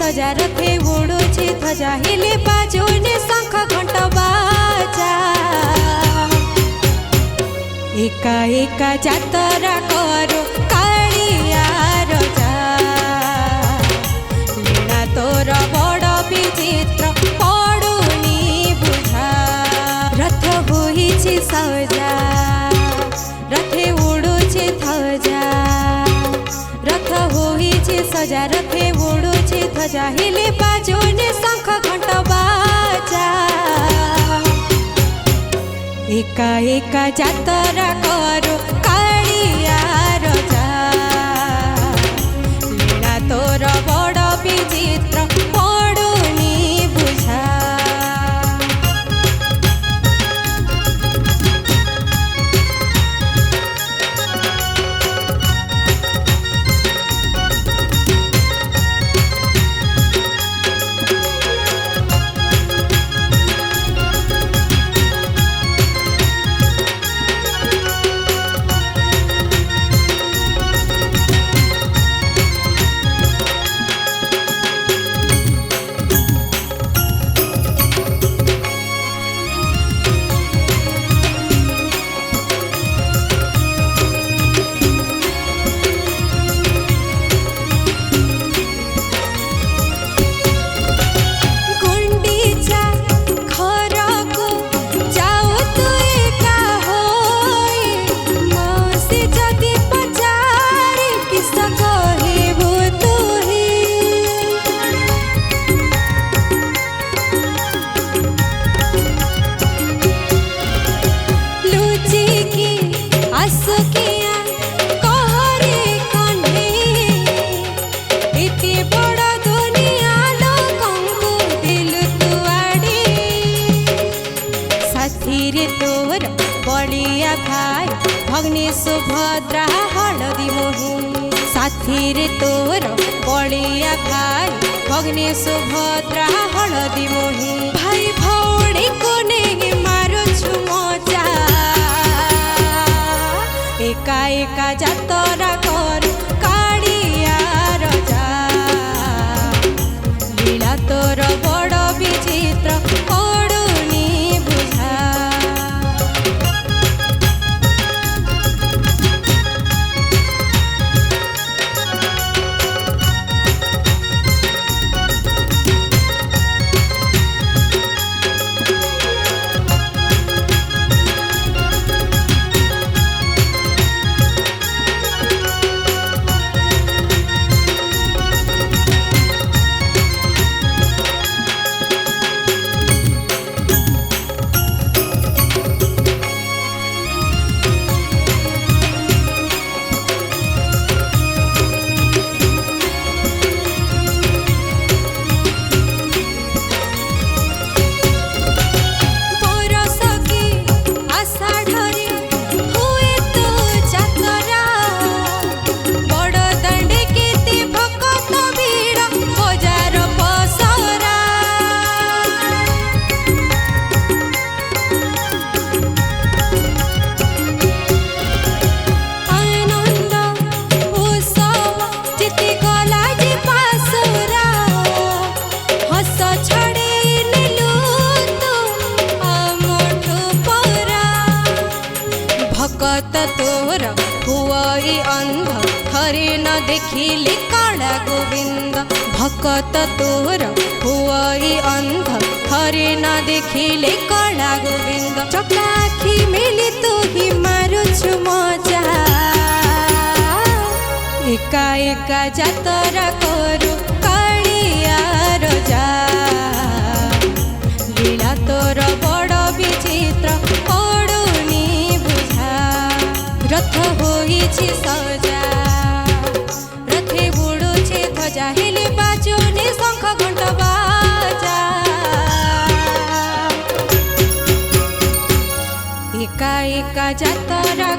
सजा रथे उड़ुछि ध्वजा हिले बाजुने शंख घंट बाजा एका एका जातरा करो कालिया रजा लीला तोर बड़ विचित्र पड़ुनी बुझा रथ होइछि सजा रथे उड़ुछि ध्वजा रथ होइछि सजा रथे उड़ुछि ध्वजा हिले बाजुने शंख घंट बाजा एका एका जातरा करो कालिया रजा लीला तोर बड़ विचित्र पड़ुनी बुझा तोर बलिया भाई भग्नी सुभद्रा हलदी मोही साथी रे तोर बलिया भाई भग्नी सुभद्रा हलदी मोही भाई भौणी को नहीं मारुछु मजा एका एका जातरा करू कालिया रजा लीला तोर बड़ विचित्र पड़ुनी बुझा भकत तोर हुई अंध थरे न देखिले काला गोविंद भकत तोर हुई अंध थरे न देखिले काला गोविंद चका आखि मेली तू ही मारुछु मजा एका एका जातरा करू कालिया रजा लीला तोर बड़ विचित्र पड़ुनी बुझा रथ होइछि सजा रथे उड़ुछि ध्वजा हिले बाजुने शंख घंट बाजा एका एका जातरा